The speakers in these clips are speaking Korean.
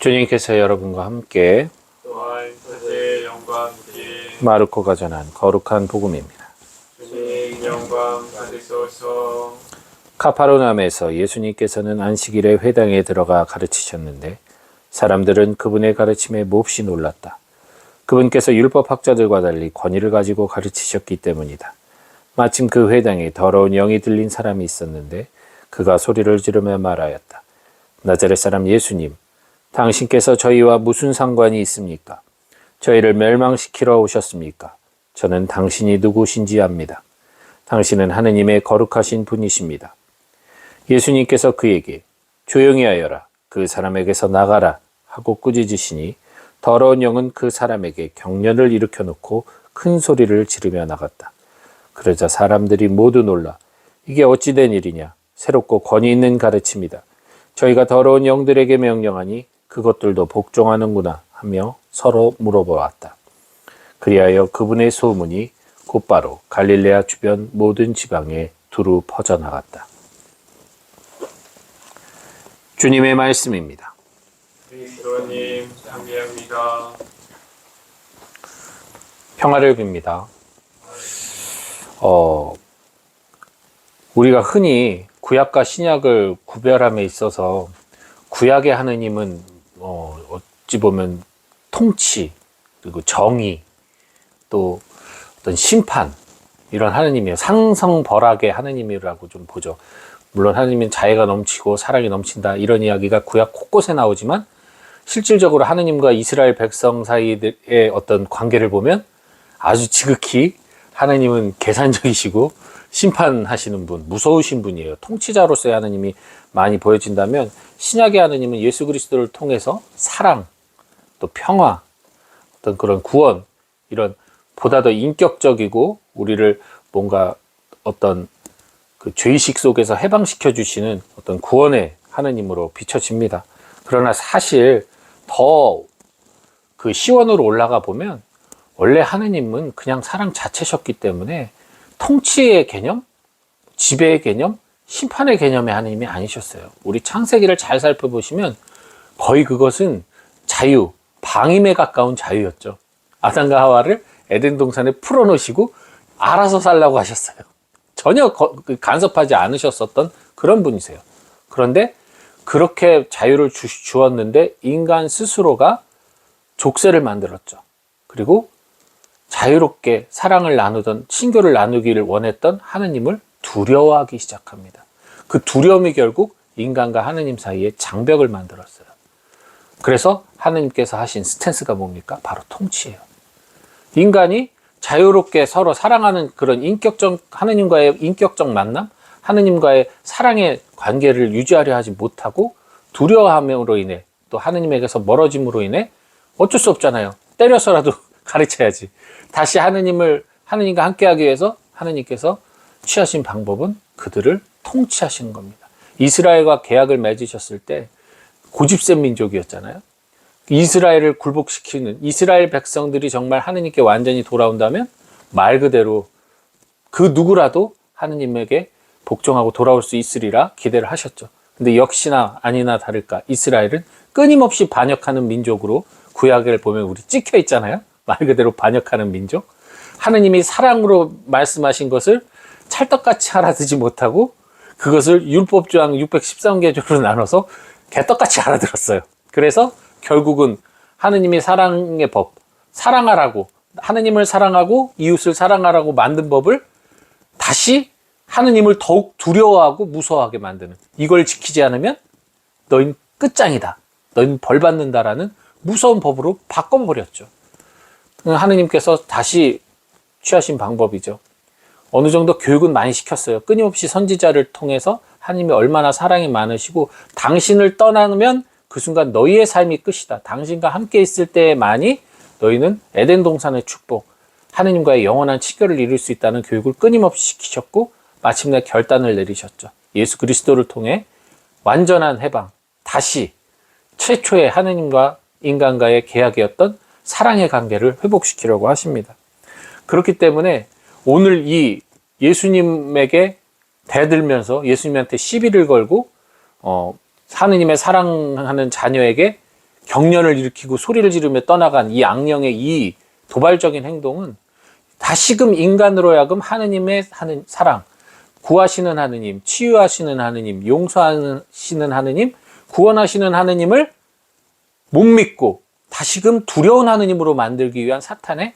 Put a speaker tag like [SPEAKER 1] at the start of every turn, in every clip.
[SPEAKER 1] 주님께서 여러분과 함께
[SPEAKER 2] 또한 현재 영광 함께
[SPEAKER 1] 마르코가 전한 거룩한 복음입니다.
[SPEAKER 2] 주님 영광 받으소서.
[SPEAKER 1] 카파르나움에서 예수님께서는 안식일에 회당에 들어가 가르치셨는데 사람들은 그분의 가르침에 몹시 놀랐다. 그분께서 율법학자들과 달리 권위를 가지고 가르치셨기 때문이다. 마침 그 회당에 더러운 영이 들린 사람이 있었는데 그가 소리를 지르며 말하였다. 나자렛 사람 예수님, 당신께서 저희와 무슨 상관이 있습니까? 저희를 멸망시키러 오셨습니까? 저는 당신이 누구신지 압니다. 당신은 하느님의 거룩하신 분이십니다. 예수님께서 그에게 조용히 하여라, 그 사람에게서 나가라 하고 꾸짖으시니 더러운 영은 그 사람에게 경련을 일으켜 놓고 큰 소리를 지르며 나갔다. 그러자 사람들이 모두 놀라 이게 어찌 된 일이냐, 새롭고 권위 있는 가르침이다. 저희가 더러운 영들에게 명령하니 그것들도 복종하는구나 하며 서로 물어보았다. 그리하여 그분의 소문이 곧바로 갈릴레아 주변 모든 지방에 두루 퍼져나갔다. 주님의 말씀입니다.
[SPEAKER 2] 그리스도님 찬미합니다.
[SPEAKER 1] 평화를 빕니다. 우리가 흔히 구약과 신약을 구별함에 있어서 구약의 하느님은 어찌 보면 통치, 그리고 정의, 또 어떤 심판, 이런 하느님이에요. 상성벌악의 하느님이라고 좀 보죠. 물론 하느님은 자애가 넘치고 사랑이 넘친다, 이런 이야기가 구약 곳곳에 나오지만 실질적으로 하느님과 이스라엘 백성 사이의 어떤 관계를 보면 아주 지극히 하느님은 계산적이시고 심판하시는 분, 무서우신 분이에요. 통치자로서의 하느님이 많이 보여진다면 신약의 하느님은 예수 그리스도를 통해서 사랑, 또 평화, 어떤 그런 구원, 이런 보다 더 인격적이고 우리를 뭔가 어떤 그 죄의식 속에서 해방시켜 주시는 어떤 구원의 하느님으로 비춰집니다. 그러나 사실 더 그 시원으로 올라가 보면 원래 하느님은 그냥 사랑 자체셨기 때문에 통치의 개념, 지배의 개념, 심판의 개념의 하느님이 아니셨어요. 우리 창세기를 잘 살펴보시면 거의 그것은 자유, 방임에 가까운 자유였죠. 아담과 하와를 에덴 동산에 풀어놓으시고 알아서 살라고 하셨어요. 전혀 간섭하지 않으셨었던 그런 분이세요. 그런데 그렇게 자유를 주었는데 인간 스스로가 족쇄를 만들었죠. 그리고 자유롭게 사랑을 나누던, 친교를 나누기를 원했던 하느님을 두려워하기 시작합니다. 그 두려움이 결국 인간과 하느님 사이에 장벽을 만들었어요. 그래서 하느님께서 하신 스탠스가 뭡니까? 바로 통치예요. 인간이 자유롭게 서로 사랑하는 그런 하느님과의 인격적 만남, 하느님과의 사랑의 관계를 유지하려 하지 못하고 두려워함으로 인해, 또 하느님에게서 멀어짐으로 인해 어쩔 수 없잖아요. 때려서라도 가르쳐야지. 다시 하느님과 함께하기 위해서 하느님께서 취하신 방법은 그들을 통치하시는 겁니다. 이스라엘과 계약을 맺으셨을 때 고집센 민족이었잖아요. 이스라엘을 굴복시키는, 이스라엘 백성들이 정말 하느님께 완전히 돌아온다면 말 그대로 그 누구라도 하느님에게 복종하고 돌아올 수 있으리라 기대를 하셨죠. 근데 역시나 아니나 다를까 이스라엘은 끊임없이 반역하는 민족으로 구약을 보면 우리 찍혀 있잖아요. 말 그대로 반역하는 민족. 하느님이 사랑으로 말씀하신 것을 찰떡같이 알아듣지 못하고 그것을 율법조항 613개조로 나눠서 개떡같이 알아들었어요. 그래서 결국은 하느님이 사랑의 법, 사랑하라고, 하느님을 사랑하고 이웃을 사랑하라고 만든 법을 다시 하느님을 더욱 두려워하고 무서워하게 만드는, 이걸 지키지 않으면 너희는 끝장이다, 너희는 벌 받는다라는 무서운 법으로 바꿔버렸죠. 하느님께서 다시 취하신 방법이죠. 어느 정도 교육은 많이 시켰어요. 끊임없이 선지자를 통해서 하느님이 얼마나 사랑이 많으시고 당신을 떠나면 그 순간 너희의 삶이 끝이다. 당신과 함께 있을 때만이 너희는 에덴 동산의 축복, 하느님과의 영원한 친교를 이룰 수 있다는 교육을 끊임없이 시키셨고 마침내 결단을 내리셨죠. 예수 그리스도를 통해 완전한 해방, 다시 최초의 하느님과 인간과의 계약이었던 사랑의 관계를 회복시키려고 하십니다. 그렇기 때문에 오늘 이 예수님에게 대들면서 예수님한테 시비를 걸고 하느님의 사랑하는 자녀에게 경련을 일으키고 소리를 지르며 떠나간 이 악령의 이 도발적인 행동은 다시금 인간으로 하여금 하느님의 사랑, 구하시는 하느님, 치유하시는 하느님, 용서하시는 하느님, 구원하시는 하느님을 못 믿고 다시금 두려운 하느님으로 만들기 위한 사탄의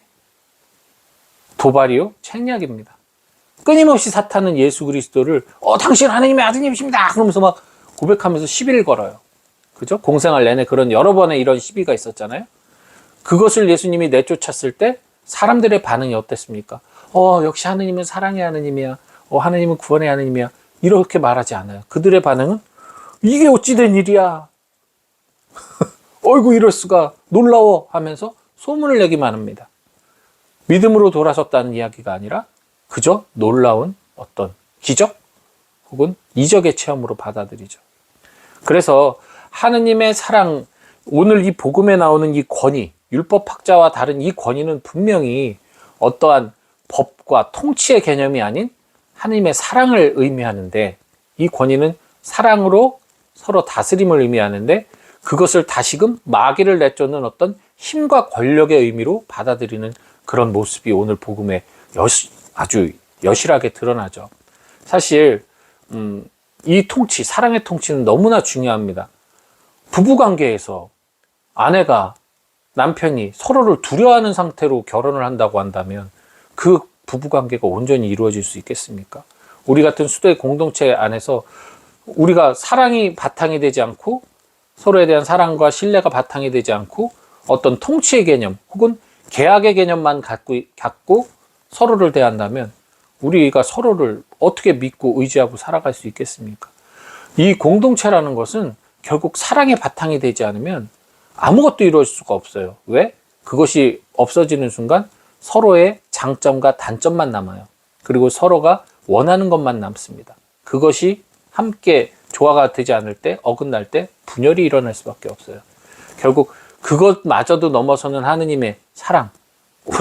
[SPEAKER 1] 도발이요, 책략입니다. 끊임없이 사탄은 예수 그리스도를 당신 하느님의 아드님이십니다 그러면서 막 고백하면서 시비를 걸어요. 그죠? 공생활 내내 그런 여러 번의 이런 시비가 있었잖아요. 그것을 예수님이 내쫓았을 때 사람들의 반응이 어땠습니까? 역시 하느님은 사랑의 하느님이야. 하느님은 구원의 하느님이야. 이렇게 말하지 않아요. 그들의 반응은 이게 어찌 된 일이야. 어이구 이럴 수가 놀라워 하면서 소문을 내기만 합니다. 믿음으로 돌아섰다는 이야기가 아니라 그저 놀라운 어떤 기적 혹은 이적의 체험으로 받아들이죠. 그래서 하느님의 사랑, 오늘 이 복음에 나오는 이 권위, 율법학자와 다른 이 권위는 분명히 어떠한 법과 통치의 개념이 아닌 하느님의 사랑을 의미하는데, 이 권위는 사랑으로 서로 다스림을 의미하는데 그것을 다시금 마귀를 내쫓는 어떤 힘과 권력의 의미로 받아들이는 그런 모습이 오늘 복음에 아주 여실하게 드러나죠. 사실 이 통치, 사랑의 통치는 너무나 중요합니다. 부부관계에서 아내가 남편이 서로를 두려워하는 상태로 결혼을 한다고 한다면 그 부부관계가 온전히 이루어질 수 있겠습니까? 우리 같은 수도의 공동체 안에서 우리가 사랑이 바탕이 되지 않고, 서로에 대한 사랑과 신뢰가 바탕이 되지 않고 어떤 통치의 개념 혹은 계약의 개념만 갖고 서로를 대한다면 우리가 서로를 어떻게 믿고 의지하고 살아갈 수 있겠습니까? 이 공동체라는 것은 결국 사랑의 바탕이 되지 않으면 아무것도 이루어질 수가 없어요. 왜? 그것이 없어지는 순간 서로의 장점과 단점만 남아요. 그리고 서로가 원하는 것만 남습니다. 그것이 함께 조화가 되지 않을 때, 어긋날 때 분열이 일어날 수밖에 없어요. 결국 그것마저도 넘어서는 하느님의 사랑.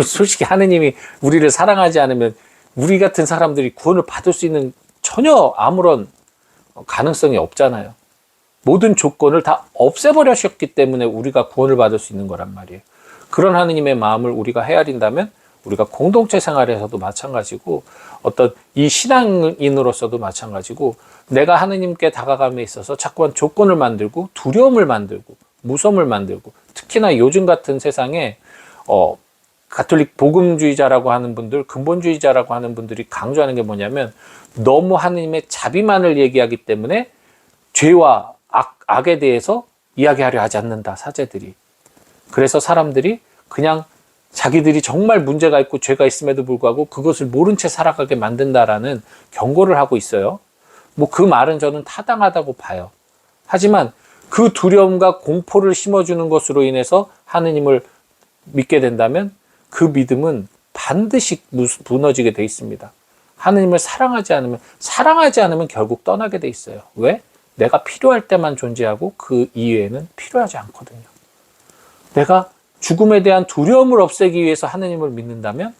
[SPEAKER 1] 솔직히 하느님이 우리를 사랑하지 않으면 우리 같은 사람들이 구원을 받을 수 있는 전혀 아무런 가능성이 없잖아요. 모든 조건을 다 없애버리셨기 때문에 우리가 구원을 받을 수 있는 거란 말이에요. 그런 하느님의 마음을 우리가 헤아린다면 우리가 공동체 생활에서도 마찬가지고 어떤 이 신앙인으로서도 마찬가지고 내가 하느님께 다가감에 있어서 자꾸만 조건을 만들고 두려움을 만들고 무서움을 만들고, 특히나 요즘 같은 세상에 가톨릭 복음주의자라고 하는 분들, 근본주의자라고 하는 분들이 강조하는 게 뭐냐면 너무 하느님의 자비만을 얘기하기 때문에 죄와 악에 대해서 이야기하려 하지 않는다, 사제들이. 그래서 사람들이 그냥 자기들이 정말 문제가 있고 죄가 있음에도 불구하고 그것을 모른 채 살아가게 만든다라는 경고를 하고 있어요. 그 말은 저는 타당하다고 봐요. 하지만 그 두려움과 공포를 심어주는 것으로 인해서 하느님을 믿게 된다면 그 믿음은 반드시 무너지게 돼 있습니다. 하느님을 사랑하지 않으면 결국 떠나게 돼 있어요. 왜? 내가 필요할 때만 존재하고 그 이외에는 필요하지 않거든요. 내가 죽음에 대한 두려움을 없애기 위해서 하느님을 믿는다면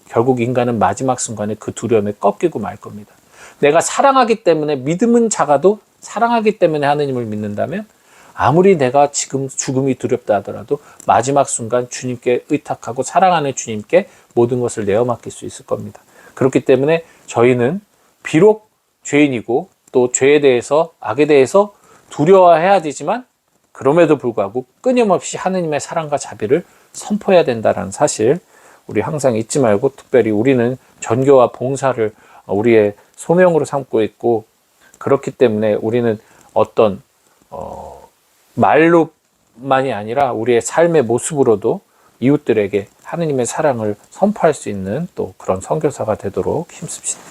[SPEAKER 1] 결국 인간은 마지막 순간에 그 두려움에 꺾이고 말 겁니다. 내가 사랑하기 때문에, 믿음은 작아도 사랑하기 때문에 하느님을 믿는다면 아무리 내가 지금 죽음이 두렵다 하더라도 마지막 순간 주님께 의탁하고 사랑하는 주님께 모든 것을 내어 맡길 수 있을 겁니다. 그렇기 때문에 저희는 비록 죄인이고 또 죄에 대해서, 악에 대해서 두려워해야 되지만 그럼에도 불구하고 끊임없이 하느님의 사랑과 자비를 선포해야 된다는 사실 우리 항상 잊지 말고, 특별히 우리는 전교와 봉사를 우리의 소명으로 삼고 있고, 그렇기 때문에 우리는 어떤 말로만이 아니라 우리의 삶의 모습으로도 이웃들에게 하느님의 사랑을 선포할 수 있는 또 그런 선교사가 되도록 힘씁시다.